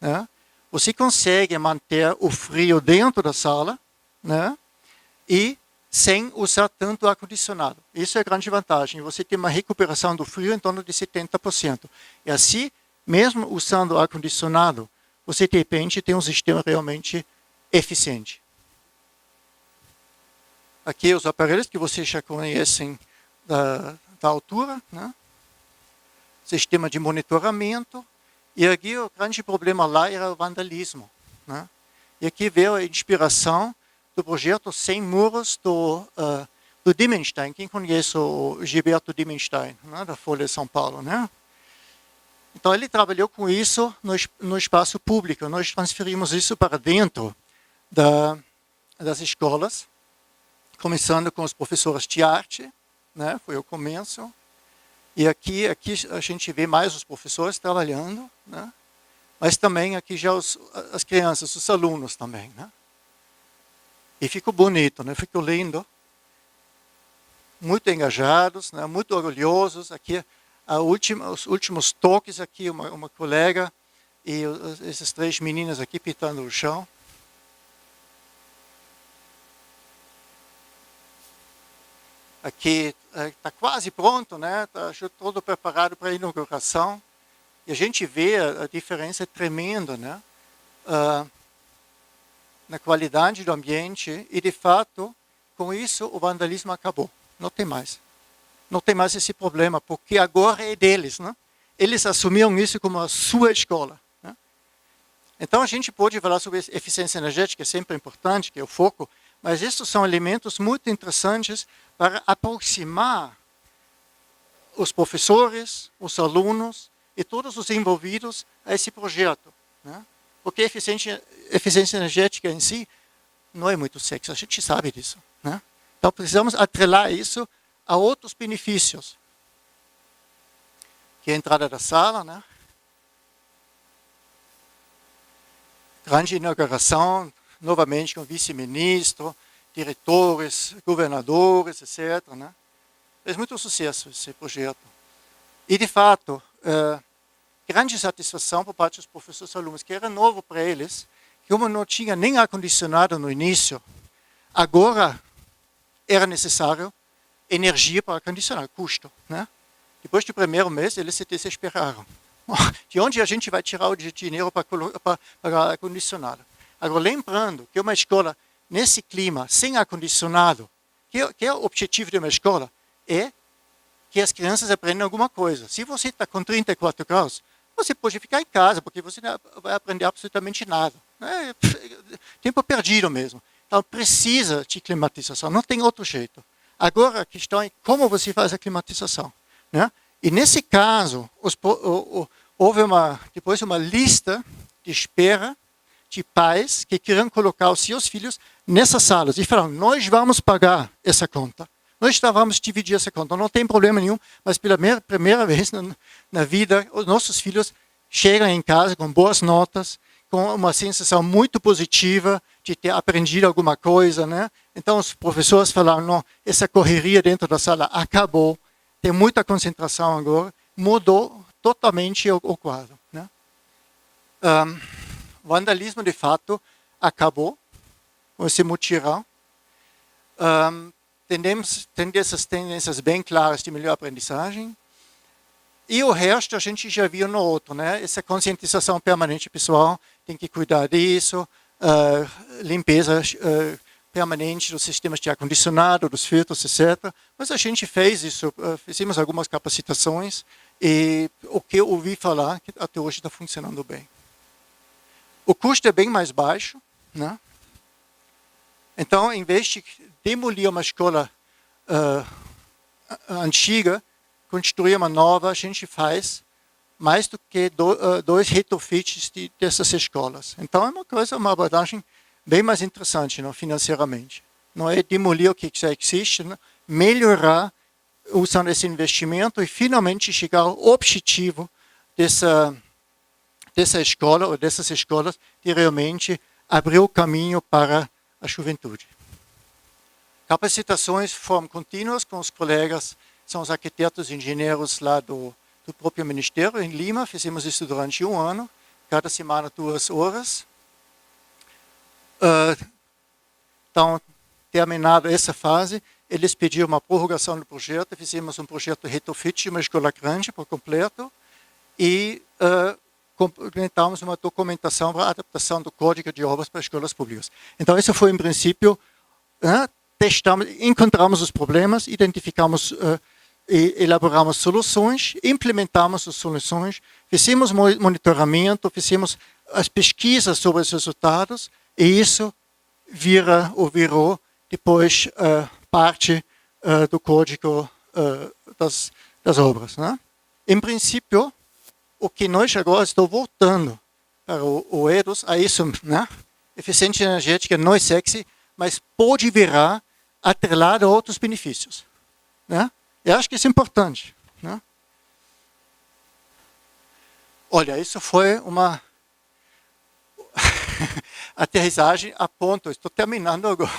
né, você consegue manter o frio dentro da sala, né, e sem usar tanto ar-condicionado. Isso é a grande vantagem. Você tem uma recuperação do frio em torno de 70%. E assim, mesmo usando ar-condicionado, você de repente tem um sistema realmente eficiente. Aqui os aparelhos que vocês já conhecem da altura, né? Sistema de monitoramento. E aqui o grande problema lá era o vandalismo. Né? E aqui veio a inspiração do projeto Sem Muros do Dimenstein. Quem conhece o Gilberto Dimenstein, né? Da Folha de São Paulo, né? Então ele trabalhou com isso no espaço público. Nós transferimos isso para dentro das escolas, começando com os professores de arte, né? Foi o começo. E aqui a gente vê mais os professores trabalhando, né? Mas também aqui já as crianças, os alunos também. Né? E ficou bonito, né? Ficou lindo. Muito engajados, né? Muito orgulhosos. Aqui os últimos toques, aqui uma colega e essas 3 meninas aqui pintando o chão. Aqui está quase pronto, né? Está todo preparado para a inauguração. E a gente vê a diferença tremenda, né? Na qualidade do ambiente. E, de fato, com isso, o vandalismo acabou. Não tem mais. Não tem mais esse problema, porque agora é deles. Né? Eles assumiram isso como a sua escola. Né? Então, a gente pode falar sobre eficiência energética, é sempre importante, que é o foco, mas esses são elementos muito interessantes para aproximar os professores, os alunos e todos os envolvidos a esse projeto. Né? Porque a eficiência energética em si não é muito sexy, a gente sabe disso. Né? Então precisamos atrelar isso a outros benefícios. Aqui é a entrada da sala, né? Grande inauguração, novamente com vice-ministro, diretores, governadores, etc. Né? Fez muito sucesso esse projeto. E, de fato, grande satisfação por parte dos professores e alunos, que era novo para eles, que como não tinha nem ar-condicionado no início, agora era necessário energia para ar-condicionado, custo. Né? Depois do primeiro mês, eles se desesperaram. De onde a gente vai tirar o dinheiro para pagar ar-condicionado? Agora, lembrando que uma escola nesse clima, sem ar-condicionado, que é o objetivo de uma escola? É que as crianças aprendam alguma coisa. Se você está com 34 graus, você pode ficar em casa, porque você não vai aprender absolutamente nada. É tempo perdido mesmo. Então, precisa de climatização, não tem outro jeito. Agora, a questão é como você faz a climatização. Né? E, nesse caso, houve depois uma lista de espera de pais que queriam colocar os seus filhos nessas salas. E falaram, nós vamos pagar essa conta. Nós vamos dividir essa conta, não tem problema nenhum, mas pela primeira vez na vida, os nossos filhos chegam em casa com boas notas, com uma sensação muito positiva de ter aprendido alguma coisa. Né? Então, os professores falaram, não, essa correria dentro da sala acabou, tem muita concentração agora, mudou totalmente o quadro. Né? O vandalismo, de fato, acabou com esse mutirão. Tem essas tendências bem claras de melhor aprendizagem. E o resto a gente já viu no outro, né? Essa conscientização permanente pessoal, tem que cuidar disso, limpeza permanente dos sistemas de ar-condicionado, dos filtros, etc. Mas a gente fez isso, fizemos algumas capacitações e o que eu ouvi falar, que até hoje está funcionando bem. O custo é bem mais baixo, né? Então, em vez de demolir uma escola antiga, construir uma nova, a gente faz mais do que dois retrofits dessas escolas. Então, é uma abordagem bem mais interessante, não, financeiramente. Não é demolir o que já existe, né? Melhorar usando esse investimento e finalmente chegar ao objetivo dessa escola ou dessas escolas de realmente abrir o caminho para a juventude. Capacitações de forma contínuas com os colegas, são os arquitetos e engenheiros lá do próprio Ministério, em Lima. Fizemos isso durante um ano, cada semana 2 horas. Então, terminada essa fase, eles pediram uma prorrogação do projeto, fizemos um projeto retrofit de uma escola grande por completo e complementamos uma documentação para a adaptação do Código de Obras para escolas públicas. Então, isso foi, em princípio, encontramos os problemas, identificamos e elaboramos soluções, implementamos as soluções, fizemos monitoramento, fizemos as pesquisas sobre os resultados e isso virou depois parte do Código das Obras. Né? Em princípio, o que nós agora estamos voltando para o EDUS, a isso, né? Eficiência energética não é sexy, mas pode virar atrelado a outros benefícios. Né? Eu acho que isso é importante. Né? Olha, isso foi uma aterrissagem a ponto. Estou terminando agora.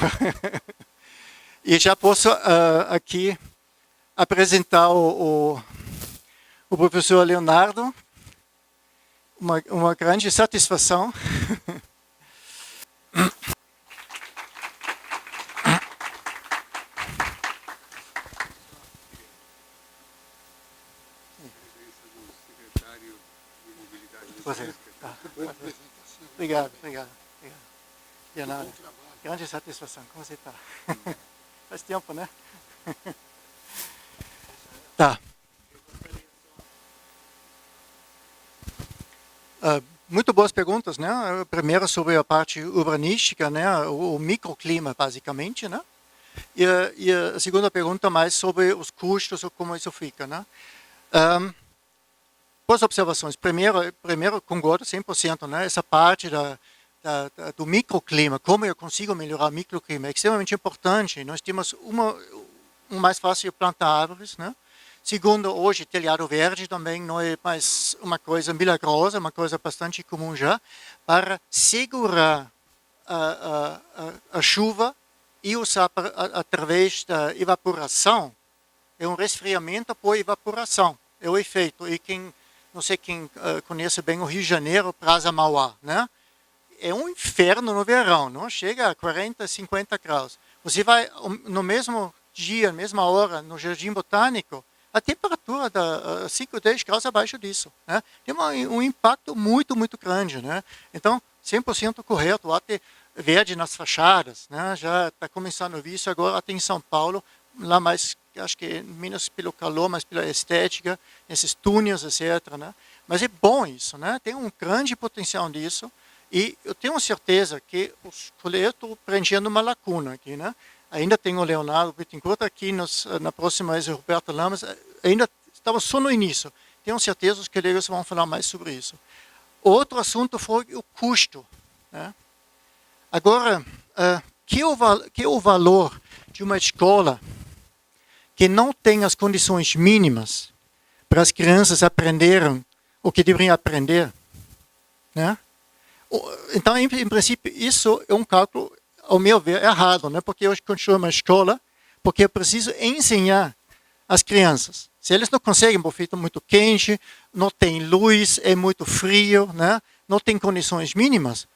E já posso aqui apresentar o professor Leonardo. Uma grande satisfação. Obrigado. Leonardo, grande satisfação. Como você está? Faz tempo, né? Tá. Muito boas perguntas, né? A primeira sobre a parte urbanística, né? O microclima, basicamente, né? E a segunda pergunta mais sobre os custos ou como isso fica, né? Boas observações. Primeiro concordo 100%, né? Essa parte do microclima, como eu consigo melhorar o microclima, é extremamente importante. Nós temos mais fácil de plantar árvores, né? Segundo, hoje, telhado verde também não é mais uma coisa milagrosa, uma coisa bastante comum já, para segurar a chuva e usar através da evaporação. É um resfriamento por evaporação, é o efeito. E não sei quem conhece bem o Rio de Janeiro, Praça Mauá, né? É um inferno no verão, não? Chega a 40, 50 graus. Você vai no mesmo dia, mesma hora, no Jardim Botânico, a temperatura da 5, 10 graus abaixo disso, né? Tem um impacto muito, muito grande, né? Então, 100% correto, até verde nas fachadas, né? Já está começando a ver isso agora até em São Paulo, lá mais, acho que menos pelo calor, mas pela estética, esses túneis, etc., né? Mas é bom isso, né? Tem um grande potencial nisso, e eu tenho certeza que os colegas estão preenchendo uma lacuna aqui, né? Ainda tem o Leonardo Bittencourt aqui, na próxima vez o Roberto Lamas, ainda estava só no início. Tenho certeza que os colegas vão falar mais sobre isso. Outro assunto foi o custo, né? Agora, que é o valor de uma escola que não tem as condições mínimas para as crianças aprenderem o que deveriam aprender, né? Então, em princípio, isso é um cálculo, ao meu ver, errado, né? Porque eu continuo uma escola, porque eu preciso ensinar as crianças. Se eles não conseguem, porque é muito quente, não tem luz, é muito frio, né? Não tem condições mínimas,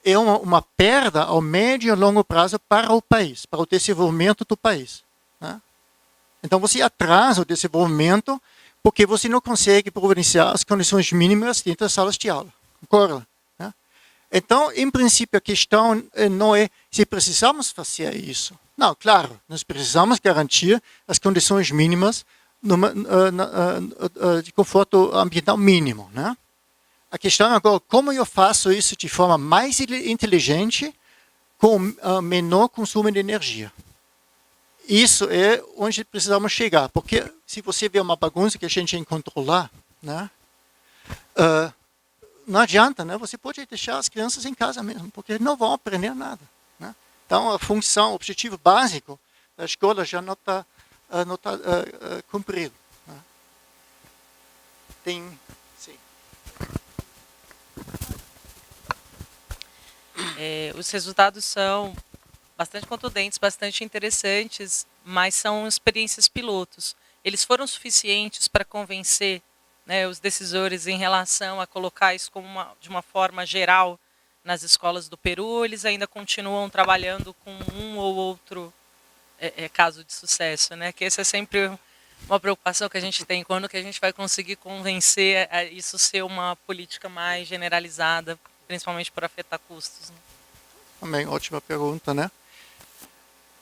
é uma perda ao médio e longo prazo para o país, para o desenvolvimento do país, né? Então, você atrasa o desenvolvimento porque você não consegue providenciar as condições mínimas dentro das salas de aula. Concorda? Então, em princípio, a questão não é se precisamos fazer isso. Não, claro, nós precisamos garantir as condições mínimas de conforto ambiental mínimo, né? A questão é agora, como eu faço isso de forma mais inteligente, com menor consumo de energia? Isso é onde precisamos chegar, porque se você vê uma bagunça que a gente encontrou lá, né? Não adianta, né? Você pode deixar as crianças em casa mesmo, porque não vão aprender nada, né? Então, a função, o objetivo básico da escola já não está cumprido, né? Sim. Os resultados são bastante contundentes, bastante interessantes, mas são experiências pilotos. Eles foram suficientes para convencer, né, os decisores em relação a colocar isso como de uma forma geral nas escolas do Peru, ou eles ainda continuam trabalhando com um ou outro caso de sucesso, né? Que essa é sempre uma preocupação que a gente tem, quando que a gente vai conseguir convencer a isso ser uma política mais generalizada, principalmente por afetar custos, né? Também, ótima pergunta, né?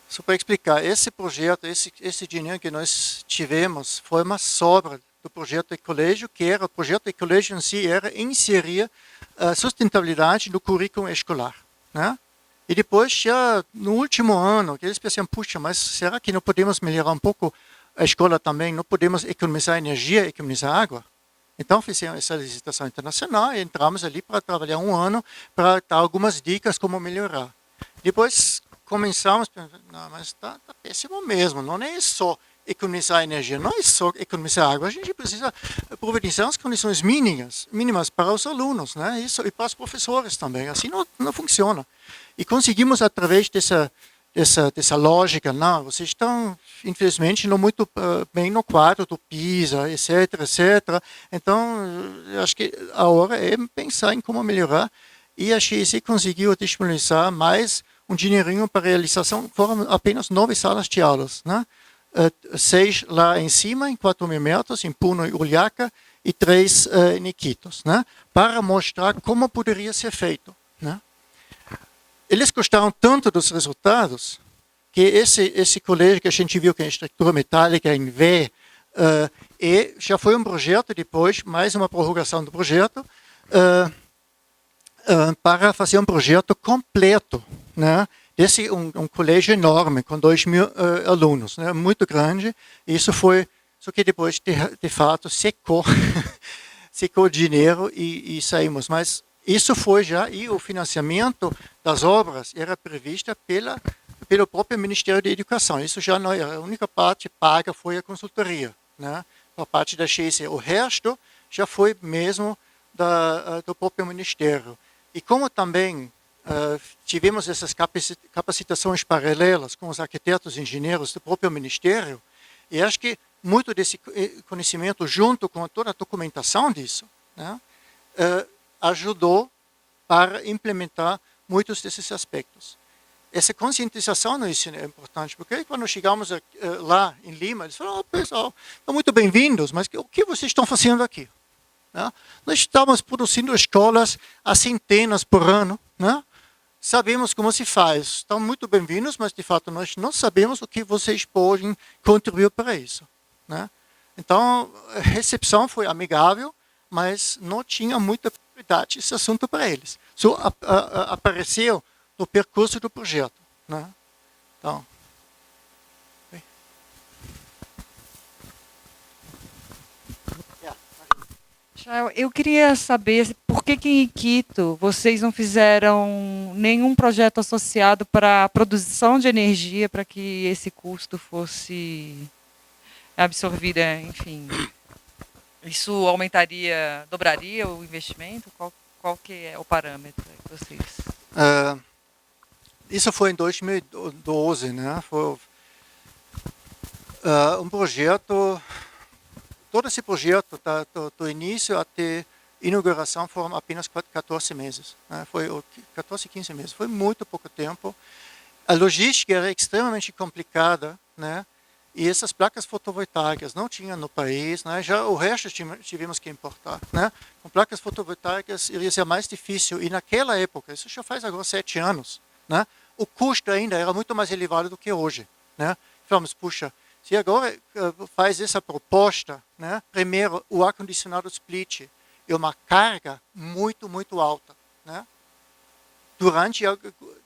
Só para explicar, esse projeto, esse dinheiro que nós tivemos foi uma sobra do projeto Ecolégio, que era, o projeto Ecolégio em si era inserir a sustentabilidade no currículo escolar, né? E depois, já no último ano, que eles pensaram, puxa, mas será que não podemos melhorar um pouco a escola também? Não podemos economizar energia, economizar água? Então, fizemos essa licitação internacional e entramos ali para trabalhar um ano, para dar algumas dicas como melhorar. Depois, começamos a pensar, não, mas está péssimo mesmo, não é só economizar energia, não é só economizar água, a gente precisa providenciar as condições mínimas para os alunos, né? Isso, e para os professores também, assim não funciona. E conseguimos, através dessa lógica, não, vocês estão, infelizmente, não muito bem no quadro do PISA, etc., etc. Então, acho que a hora é pensar em como melhorar, e a XIC conseguiu disponibilizar mais um dinheirinho para a realização, foram apenas 9 salas de aulas, né? 6 lá em cima, em 4.000 metros, em Puno e Juliaca, e 3 em Iquitos, né? Para mostrar como poderia ser feito, né? Eles gostaram tanto dos resultados que esse colégio que a gente viu, que é a estrutura metálica em V, e já foi um projeto depois, mais uma prorrogação do projeto, para fazer um projeto completo, né? Esse um colégio enorme, com 2.000 alunos, né? Muito grande. Isso foi, só que depois, de fato, secou o dinheiro e saímos. Mas isso foi já, e o financiamento das obras era previsto pelo próprio Ministério da Educação. Isso já não era, a única parte paga foi a consultoria, né? A parte da XIC. O resto já foi mesmo do próprio Ministério. E como também tivemos essas capacitações paralelas com os arquitetos e engenheiros do próprio Ministério, e acho que muito desse conhecimento, junto com toda a documentação disso, né, ajudou para implementar muitos desses aspectos. essa conscientização no ensino é importante, porque quando chegamos lá em Lima, eles falaram, pessoal, estão muito bem-vindos, mas o que vocês estão fazendo aqui? Né? Nós estamos produzindo escolas a centenas por ano, né? Sabemos como se faz, estão muito bem-vindos, mas de fato nós não sabemos o que vocês podem contribuir para isso. Né? Então, a recepção foi amigável, mas não tinha muita prioridade esse assunto para eles. Só apareceu no percurso do projeto. Né? Então, Eu queria saber por que em Quito vocês não fizeram nenhum projeto associado para a produção de energia para que esse custo fosse absorvido, enfim. Isso aumentaria, dobraria o investimento? Qual que é o parâmetro de vocês? Isso foi em 2012, né? Foi um projeto. Todo esse projeto, do início até inauguração, foram apenas 14 meses. Né? Foi 14, 15 meses. Foi muito pouco tempo. A logística era extremamente complicada, né? E essas placas fotovoltaicas não tinham no país, né? Já o resto tivemos que importar. Né? Com placas fotovoltaicas iria ser mais difícil. E naquela época, isso já faz agora 7 anos, né? O custo ainda era muito mais elevado do que hoje. Né? Falamos, puxa, se agora faz essa proposta, né? Primeiro, o ar-condicionado split é uma carga muito, muito alta. Né? Durante,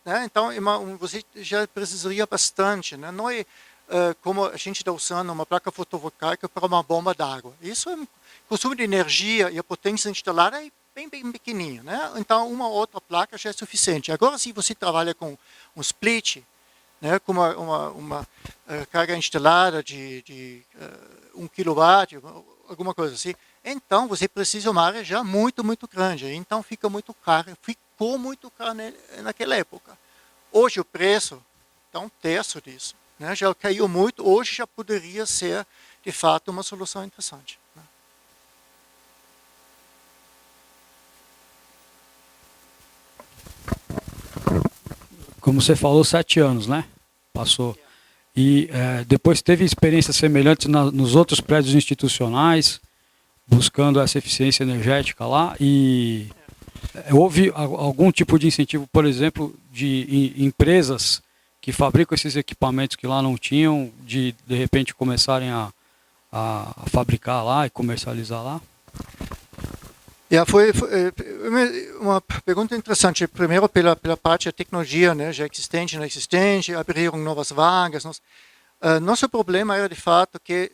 né? Então, você já precisaria bastante. Né? Não é como a gente está usando uma placa fotovoltaica para uma bomba d'água. Isso é um consumo de energia e a potência instalada é bem pequenininha. Né? Então, uma ou outra placa já é suficiente. Agora, se você trabalha com um split, né, com uma carga instalada de 1 kW, alguma coisa assim, então você precisa de uma área já muito, muito grande. Então fica muito caro, ficou muito caro naquela época. Hoje o preço está 1/3 disso. Né, já caiu muito, hoje já poderia ser, de fato, uma solução interessante. Né? Como você falou, 7 anos, né? Passou. E depois teve experiências semelhantes nos outros prédios institucionais, buscando essa eficiência energética lá. E houve algum tipo de incentivo, por exemplo, de empresas que fabricam esses equipamentos que lá não tinham, de repente começarem a fabricar lá e comercializar lá? Foi uma pergunta interessante. Primeiro, pela parte da tecnologia, né, já existente, não existente, abriram novas vagas. Nosso problema era, de fato, que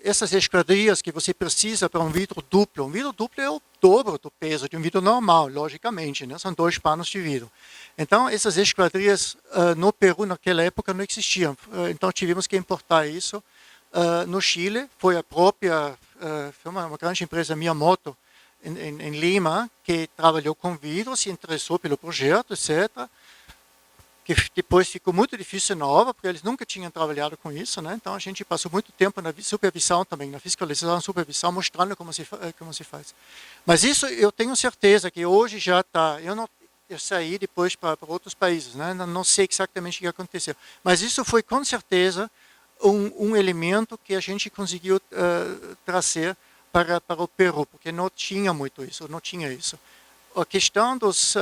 essas esquadrias que você precisa para um vidro duplo é o dobro do peso de um vidro normal, logicamente, né, são 2 panos de vidro. Então, essas esquadrias no Peru, naquela época, não existiam. Então, tivemos que importar isso. No Chile, foi uma grande empresa, Miyamoto, em Lima, que trabalhou com vidro, se interessou pelo projeto, etc. Que depois ficou muito difícil na obra, porque eles nunca tinham trabalhado com isso, né? Então a gente passou muito tempo na supervisão também, na fiscalização, supervisão, mostrando como se faz. Mas isso eu tenho certeza que hoje já está. Eu saí depois para outros países, né? Não sei exatamente o que aconteceu, mas isso foi com certeza um elemento que a gente conseguiu trazer para o Peru, porque não tinha muito isso, não tinha isso. A questão dos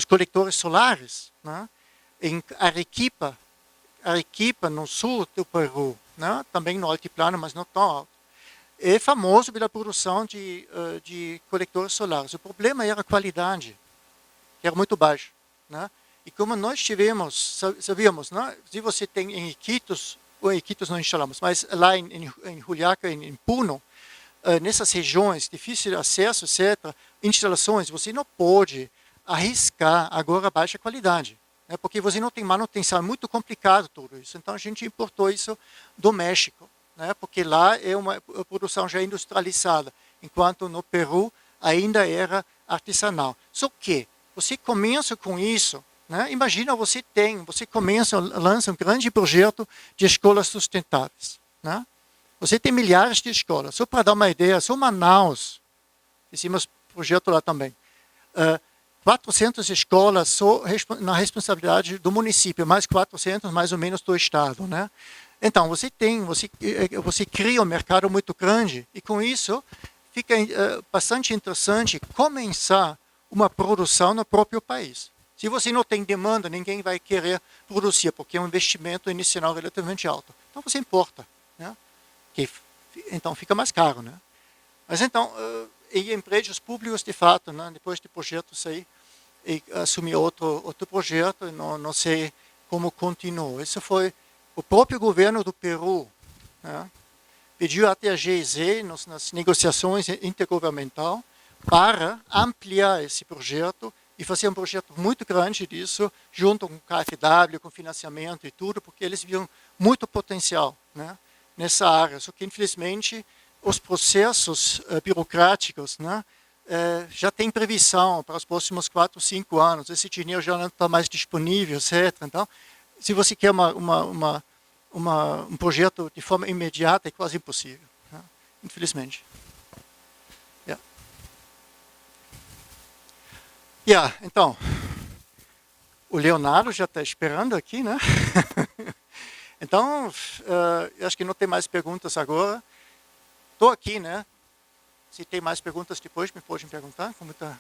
coletores solares, né, em Arequipa, no sul do Peru, né, também no altiplano, mas não tão alto, é famoso pela produção de coletores solares. O problema era a qualidade, que era muito baixa. Né? E como nós sabíamos, né, se você tem em Iquitos não instalamos, mas lá em Juliaca, em Puno, nessas regiões, difícil de acesso, etc., instalações, você não pode arriscar agora baixa qualidade, né? Porque você não tem manutenção, é muito complicado tudo isso. Então a gente importou isso do México, né? Porque lá é uma produção já industrializada, enquanto no Peru ainda era artesanal. Só que você começa com isso, né? Imagina você lança um grande projeto de escolas sustentáveis, né? Você tem milhares de escolas. Só para dar uma ideia, só Manaus, fizemos projeto lá também, 400 escolas só na responsabilidade do município, mais 400 mais ou menos do Estado, né? Então, você cria um mercado muito grande e com isso fica bastante interessante começar uma produção no próprio país. Se você não tem demanda, ninguém vai querer produzir, porque é um investimento inicial relativamente alto. Então, você importa, né? Então, fica mais caro, né? Mas então, e empresas públicas, de fato, né? Depois do projeto sair, e assumir outro projeto, não sei como continuou. Isso foi o próprio governo do Peru, né? Pediu até a GIZ, nas negociações intergovernamentais, para ampliar esse projeto e fazer um projeto muito grande disso, junto com o KfW, com financiamento e tudo, porque eles viam muito potencial, né, nessa área. Só que, infelizmente, os processos burocráticos, né, já tem previsão para os próximos 4, 5 anos. Esse dinheiro já não está mais disponível, etc. Então, se você quer um projeto de forma imediata, é quase impossível, né, infelizmente. Então, o Leonardo já está esperando aqui, né? Então, eu acho que não tem mais perguntas agora. Estou aqui, né? Se tem mais perguntas depois, me podem perguntar, com muita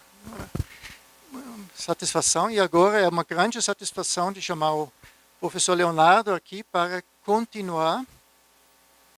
satisfação. E agora é uma grande satisfação de chamar o professor Leonardo aqui para continuar